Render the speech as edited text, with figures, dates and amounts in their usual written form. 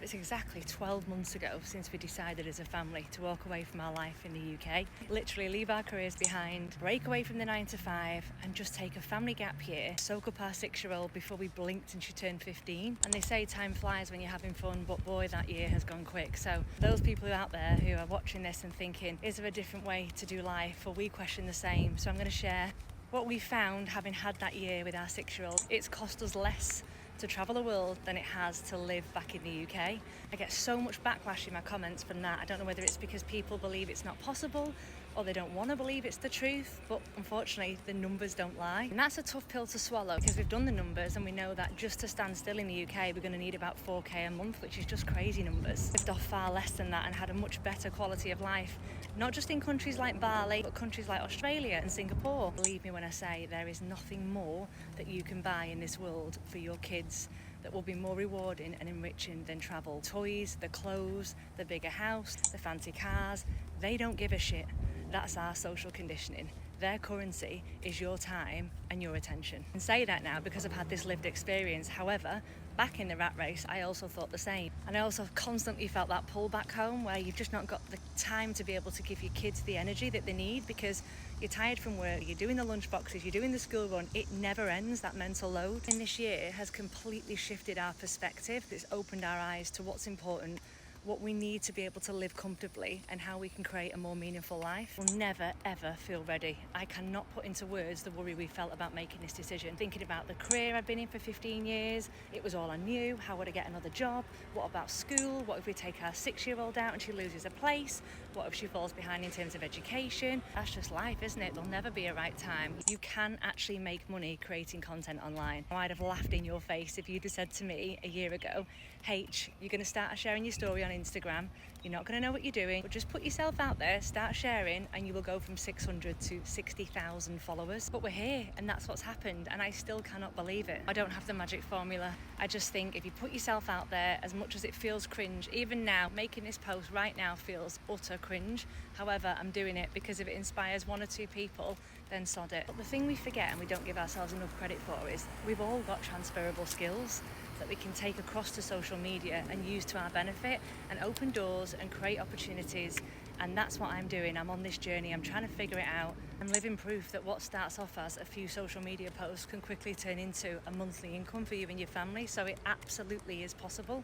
It's exactly 12 months ago since we decided as a family to walk away from our life in the UK, literally leave our careers behind, break away from the 9 to 5 and just take a family gap year, soak up our 6-year-old before we blinked and she turned 15. And they say time flies when you're having fun, but boy, that year has gone quick. So those people out there who are watching this and thinking, is there a different way to do life? Or we question the same. So I'm going to share what we found having had that year with our 6-year-old. It's cost us less to travel the world than it has to live back in the UK. I get so much backlash in my comments from that. I don't know whether it's because people believe it's not possible or they don't want to believe it's the truth, but unfortunately the numbers don't lie. And that's a tough pill to swallow because we've done the numbers and we know that just to stand still in the UK we're going to need about 4k a month, which is just crazy numbers. Lived off far less than that and had a much better quality of life, not just in countries like Bali, but countries like Australia and Singapore. Believe me when I say there is nothing more that you can buy in this world for your kids that will be more rewarding and enriching than travel. Toys, the clothes, the bigger house, the fancy cars, they don't give a shit. That's our social conditioning. Their currency is your time and your attention. I can say that now because I've had this lived experience. However, back in the rat race, I also thought the same. And I also constantly felt that pull back home where you've just not got the time to be able to give your kids the energy that they need because you're tired from work, you're doing the lunch boxes, you're doing the school run. It never ends, that mental load. And this year has completely shifted our perspective. It's opened our eyes to what's important, what we need to be able to live comfortably and how we can create a more meaningful life. We'll never ever feel ready. I cannot put into words the worry we felt about making this decision. Thinking about the career I'd been in for 15 years, it was all I knew. How would I get another job? What about school? What if we take our 6-year-old out and she loses a place? What if she falls behind in terms of education? That's just life, isn't it? There'll never be a right time. You can actually make money creating content online. I'd have laughed in your face if you'd have said to me a year ago, H, you're going to start sharing your story on Instagram, you're not going to know what you're doing, but just put yourself out there, start sharing, and you will go from 600 to 60,000 followers. But we're here, and that's what's happened, and I still cannot believe it. I don't have the magic formula. I just think if you put yourself out there, as much as it feels cringe, even now, making this post right now feels utter cringe. However, I'm doing it because if it inspires 1 or 2 people, then sod it. But the thing we forget and we don't give ourselves enough credit for is we've all got transferable skills that we can take across to social media and use to our benefit and open doors and create opportunities. And that's what I'm doing. I'm on this journey. I'm trying to figure it out. I'm living proof that what starts off as a few social media posts can quickly turn into a monthly income for you and your family. So it absolutely is possible.